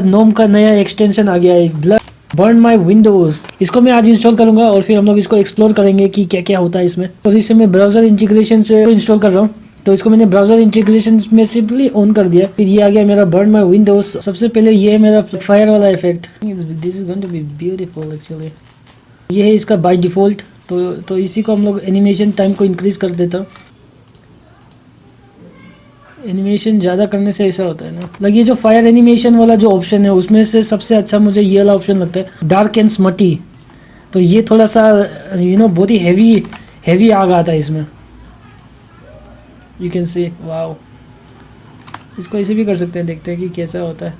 नोम का नया एक्सटेंशन आ गया है, बर्न माई विंडोज। इसको मैं आज इंस्टॉल करूंगा और फिर हम लोग इसको एक्सप्लोर करेंगे कि क्या क्या होता है इसमें। और इससे मैं ब्राउजर इंटीग्रेशन से इंस्टॉल कर रहा हूँ, तो इसको मैंने ब्राउजर इंटीग्रेशन में सिंपली ऑन कर दिया। फिर ये आ गया मेरा बर्न माई विंडोज। सबसे पहले ये है मेरा फायर वाला effect. This is going to be beautiful actually. ये है इसका बाय डिफॉल्ट, तो इसी को हम लोग एनिमेशन टाइम को इंक्रीज कर देता हूँ। एनिमेशन ज़्यादा करने से ऐसा होता है ना, ये जो फायर एनिमेशन वाला जो ऑप्शन है उसमें से सबसे अच्छा मुझे ये वाला ऑप्शन लगता है, डार्क एंड स्मटी। तो ये थोड़ा सा बहुत ही हैवी आग आता है इसमें। You can C wow. इसको ऐसे भी कर सकते हैं, देखते हैं कि कैसा होता है।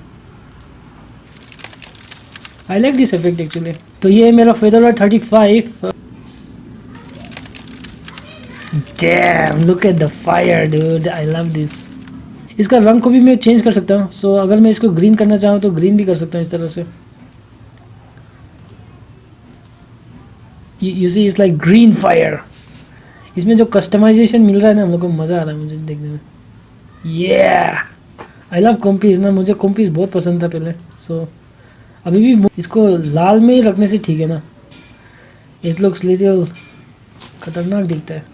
I like this effect actually. तो ये है मेरा फेदोरा 35। Damn, look at the fire, dude. I love this. इसका रंग को भी मैं चेंज कर सकता हूँ। सो अगर मैं इसको ग्रीन करना चाहूँ तो ग्रीन भी कर सकता हूँ इस तरह से। You see, it's like green fire. इसमें जो कस्टमाइजेशन मिल रहा है ना, हम लोग को मज़ा आ रहा है मुझे देखने में। Yeah, I love कॉम्पीज ना, मुझे कॉम्पीज बहुत पसंद था पहले। सो अभी भी इसको लाल में ही रखने से ठीक है ना। इट लुक्स लिटिल खतरनाक दिखता है।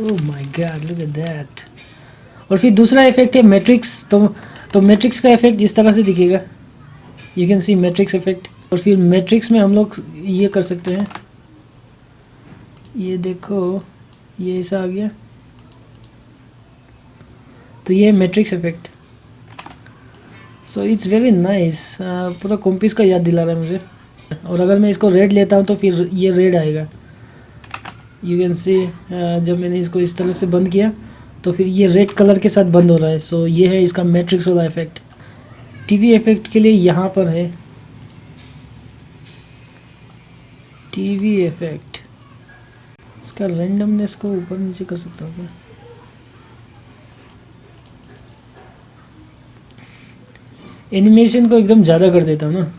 Oh my God, look at that. और फिर दूसरा इफेक्ट है मैट्रिक्स। तो मैट्रिक्स का इफेक्ट इस तरह से दिखेगा। You can see matrix effect. और फिर मैट्रिक्स में हम लोग ये कर सकते हैं, ये देखो, ये ऐसा आ गया। तो ये matrix effect. So it's very nice. पूरा कॉम्पिस का याद दिला रहा है मुझे। और अगर मैं इसको रेड लेता हूँ तो फिर ये रेड आएगा। यू कैन सी जब मैंने इसको इस तरह से बंद किया तो फिर ये रेड कलर के साथ बंद हो रहा है। सो ये है इसका मैट्रिक्स वाला इफेक्ट। टीवी इफेक्ट के लिए यहाँ पर है टीवी इफेक्ट। इसका रैंडमनेस को ऊपर नीचे कर सकता हूँ क्या? एनिमेशन को एकदम ज़्यादा कर देता हूँ ना।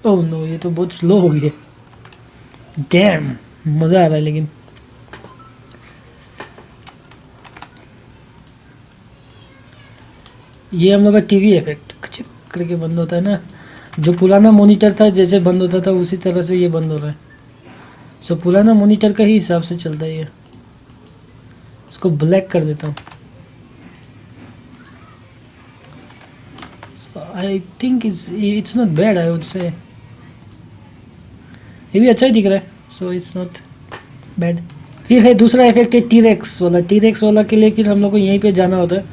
ओह नो, ये तो बहुत स्लो हो गया। डैम, मज़ा आ रहा है लेकिन। ये हम लोग का टीवी इफेक्ट चिक करके बंद होता है ना। जो पुराना मॉनिटर था जैसे बंद होता था उसी तरह से ये बंद हो रहा है। सो पुराना मॉनिटर का ही हिसाब से चलता है ये। इसको ब्लैक कर देता हूँ। I think it's not bad, I would say. ये भी अच्छा ही दिख रहा है। So it's not bad. फिर है दूसरा इफेक्ट है टीरेक्स वाला। टीरेक्स वाला के लिए फिर हम लोग को यहीं पे जाना होता है।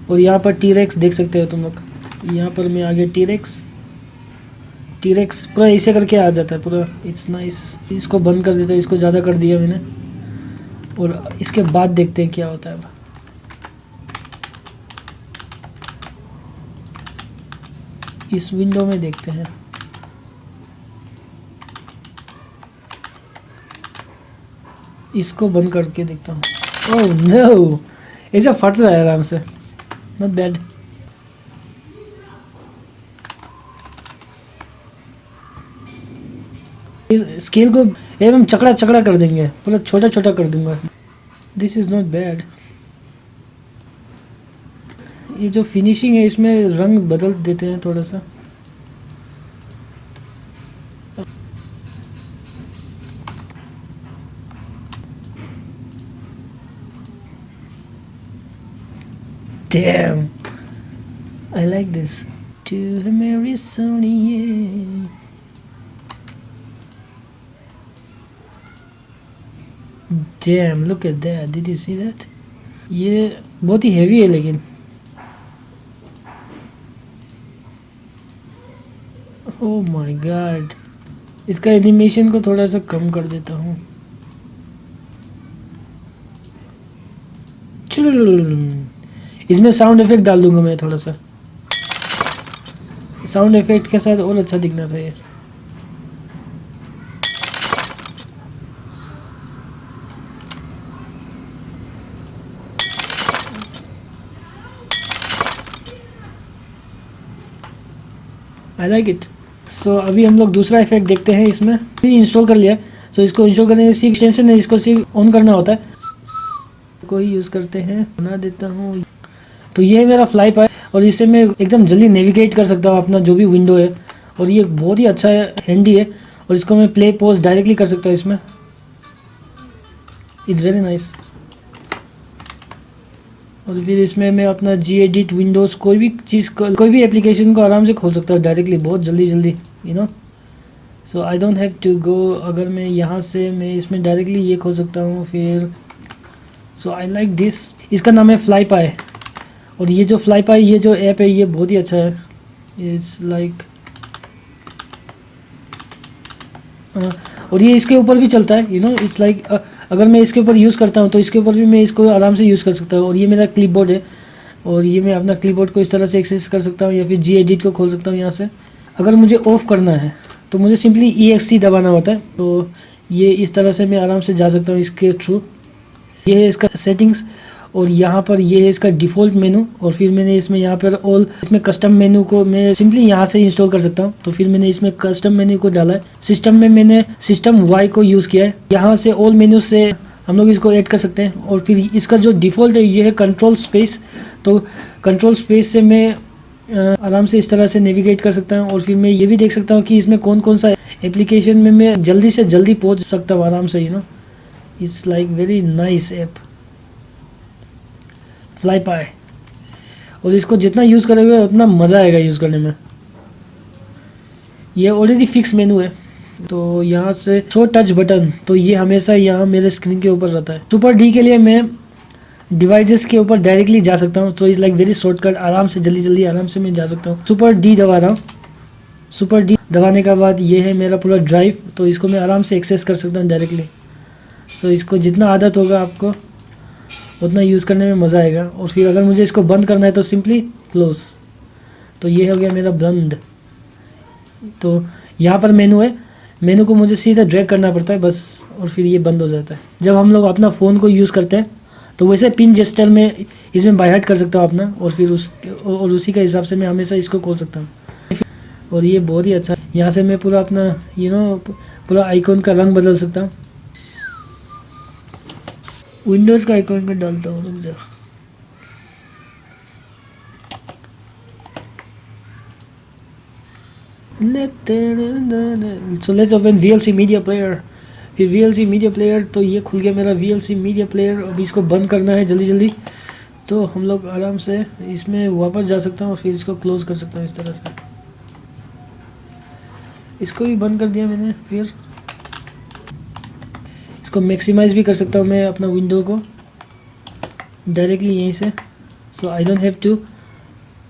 और यहाँ पर टीरेक्स देख सकते हो तुम लोग। यहाँ पर मैं आगे टीरेक्स पूरा ऐसे करके आ जाता है पूरा। It's nice. इसको बंद कर देता हूँ, इसको ज़्यादा कर दिया मैंने। और इसके बाद देखते हैं क्या होता है। इस विंडो में देखते हैं। इसको बंद करके देखता हूँ। ओह नो, ऐसा फट रहा है आराम से। Not bad. स्केल को एकदम चकड़ा चकड़ा कर देंगे, पूरा छोटा छोटा कर दूंगा। This is not bad. ये जो फिनिशिंग है इसमें रंग बदल देते हैं थोड़ा सा। Damn, I like this. To मेरी सोनिए। Damn, look at that. Did you see that? ये बहुत ही हेवी है लेकिन। Oh my God. इसका एनिमेशन को थोड़ा सा कम कर देता हूँ। इसमें साउंड इफेक्ट डाल दूंगा मैं थोड़ा सा। साउंड इफेक्ट के साथ और अच्छा दिखना था ये। I like it. सो अभी हम लोग दूसरा इफेक्ट देखते हैं। इसमें इंस्टॉल कर लिया। सो इसको इंस्टॉल करने से एक्सटेंशन है, इसको सिर्फ ऑन करना होता है। को ही यूज़ करते हैं, बना देता हूँ। तो ये है मेरा फ्लाई पाई और इससे मैं एकदम जल्दी नेविगेट कर सकता हूँ अपना जो भी विंडो है। और ये बहुत ही अच्छा है, हैंडी है और इसको मैं प्ले पॉज डायरेक्टली कर सकता हूँ इसमें। It's very nice. और फिर इसमें मैं अपना Gedit विंडोज़ कोई भी चीज़ कोई भी एप्लीकेशन को आराम से खोल सकता हूँ डायरेक्टली, बहुत जल्दी you know. So I don't have to go. अगर मैं यहाँ से मैं इसमें डायरेक्टली ये खोल सकता हूँ फिर। सो आई लाइक दिस। इसका नाम है फ्लाई पाई। और ये जो फ्लाई पाई ये जो ऐप है ये बहुत ही अच्छा है। इट्स लाइक और ये इसके ऊपर भी चलता है, यू नो। इट्स लाइक अगर मैं इसके ऊपर यूज़ करता हूँ तो इसके ऊपर भी मैं इसको आराम से यूज़ कर सकता हूँ। और ये मेरा क्लिपबोर्ड है और ये मैं अपना क्लिपबोर्ड को इस तरह से एक्सेस कर सकता हूँ या फिर Gedit को खोल सकता हूँ यहाँ से। अगर मुझे ऑफ़ करना है तो मुझे सिंपली EXC दबाना होता है। तो ये इस तरह से मैं आराम से जा सकता हूँ इसके थ्रू। ये है इसका सेटिंग्स और यहाँ पर ये है इसका डिफ़ॉल्ट मेनू। और फिर मैंने इसमें यहाँ पर ऑल इसमें कस्टम मेनू को मैं सिंपली यहाँ से इंस्टॉल कर सकता हूँ। तो फिर मैंने इसमें कस्टम मेनू को डाला है। सिस्टम में मैंने सिस्टम Y को यूज़ किया है। यहाँ से ऑल मेनू से हम लोग इसको ऐड कर सकते हैं। और फिर इसका जो डिफ़ॉल्ट है ये है कंट्रोल स्पेस। तो कंट्रोल स्पेस से मैं आराम से इस तरह से नेविगेट कर सकता हूँ। और फिर मैं ये भी देख सकता हूँ कि इसमें कौन कौन सा एप्लीकेशन में मैं जल्दी से जल्दी पहुँच सकता हूँ आराम से, you know. It's like very nice app fly pie. और इसको जितना यूज़ करोगे उतना मज़ा आएगा यूज़ करने में। ये ऑलरेडी फिक्स मेनू है। तो यहाँ से शो टच बटन, तो ये हमेशा यहाँ मेरे स्क्रीन के ऊपर रहता है। सुपर डी के लिए मैं डिवाइसेस के ऊपर डायरेक्टली जा सकता हूँ। तो इस लाइक वेरी शॉर्टकट, आराम से जल्दी आराम से मैं जा सकता हूँ। सुपर डी दबा रहा हूँ। सुपर डी दबाने के बाद ये है मेरा पूरा ड्राइव। तो इसको मैं आराम से एक्सेस कर सकता हूँ डायरेक्टली। सो इसको जितना आदत होगा आपको उतना यूज़ करने में मज़ा आएगा। और फिर अगर मुझे इसको बंद करना है तो सिंपली क्लोज। तो ये हो गया मेरा बंद। तो यहाँ पर मेनू है, मेनू को मुझे सीधा ड्रैग करना पड़ता है बस, और फिर ये बंद हो जाता है। जब हम लोग अपना फ़ोन को यूज़ करते हैं तो वैसे पिन जेस्चर में इसमें बाय हार्ट कर सकता हूँ अपना। और फिर उसी के हिसाब से मैं हमेशा इसको खोल सकता हूँ। और ये बहुत ही अच्छा, यहाँ से मैं पूरा अपना यू नो पूरा आइकॉन का रंग बदल सकता हूँ। विंडोज़ का आइकॉन में डालता हूँ, रुक जा। So let's open VLC media player. फिर VLC मीडिया प्लेयर, तो ये खुल गया मेरा VLC मीडिया प्लेयर। अब इसको बंद करना है जल्दी। तो हम लोग आराम से इसमें वापस जा सकता हूँ और फिर इसको क्लोज कर सकता हूँ इस तरह से। इसको भी बंद कर दिया मैंने। फिर इसको मैक्सिमाइज़ भी कर सकता हूँ मैं अपना विंडो को डायरेक्टली यहीं से। सो आई डोंट हैव टू,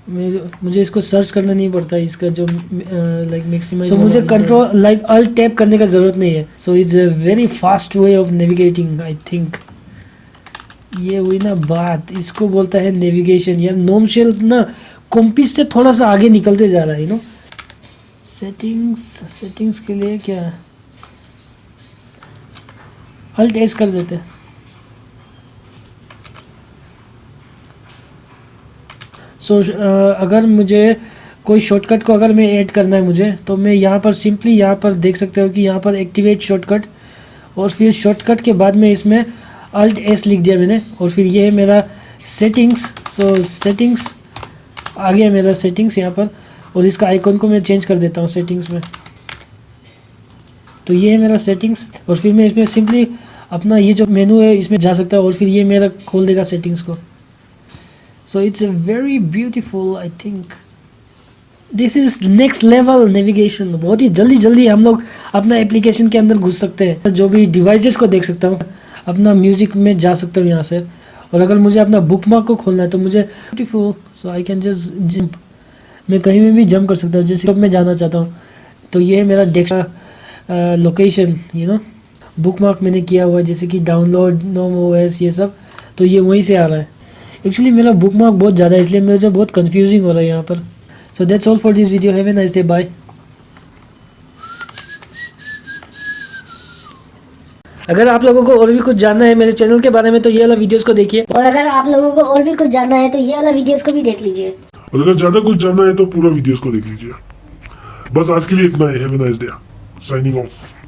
मुझे इसको सर्च करना नहीं पड़ता इसका जो लाइक मैक्सिमाइज। सो मुझे कंट्रोल लाइक अल्ट टैप करने का ज़रूरत नहीं है। So it's a very fast way of navigating I think. ये हुई ना बात, इसको बोलता है नेविगेशन। यार नोम शेल ना कॉम्पिस से थोड़ा सा आगे निकलते जा रहा है, यू नो। सेटिंग्स के लिए क्या अल्ट एस कर देते हैं। सो अगर मुझे कोई शॉर्टकट को अगर मैं ऐड करना है मुझे, तो मैं यहाँ पर सिंपली यहाँ पर देख सकते हो कि यहाँ पर एक्टिवेट शॉर्टकट, और फिर शॉर्टकट के बाद में इसमें अल्ट एस लिख दिया मैंने। और फिर ये है मेरा सेटिंग्स। सो सेटिंग्स आ गया मेरा सेटिंग्स यहाँ पर। और इसका आइकॉन को मैं चेंज कर देता हूँ सेटिंग्स में। तो ये है मेरा सेटिंग्स। और फिर मैं इसमें सिंपली अपना ये जो मेनू है इसमें जा सकता हूँ और फिर ये मेरा खोल देगा सेटिंग्स को। So it's a very beautiful, I think this is next level navigation. बहुत ही जल्दी हम लोग अपना एप्लीकेशन के अंदर घुस सकते हैं। जो भी डिवाइसेस को देख सकता हूँ, अपना म्यूज़िक में जा सकता हूँ यहाँ से। और अगर मुझे अपना बुकमार्क को खोलना है तो मुझे beautiful, so I can just jump. मैं कहीं में भी जंप कर सकता हूँ, जैसे मैं जाना चाहता हूँ। तो ये है मेरा desk location, you know. Bookmark मैंने किया हुआ है जैसे कि डाउनलोड, नोम OS, ये सब। तो ये वहीं से आ रहा है। एक्चुअली मेरा बुकमार्क बहुत ज़्यादा है इसलिए मुझे बहुत कंफ्यूजिंग हो रहा है यहाँ पर। So that's all for this video. Have a nice day, bye. अगर आप लोगों को और भी कुछ जानना है मेरे चैनल के बारे में तो ये वाला वीडियोस को देखिए। और अगर आप लोगों को और भी कुछ जानना है तो ये वाला वीडियोस को भी देख लीजिए। और अगर ज्यादा कुछ जानना है तो पूरा वीडियोस को देख लीजिए। बस आज के लिए इतना ही। Have a nice day, signing of.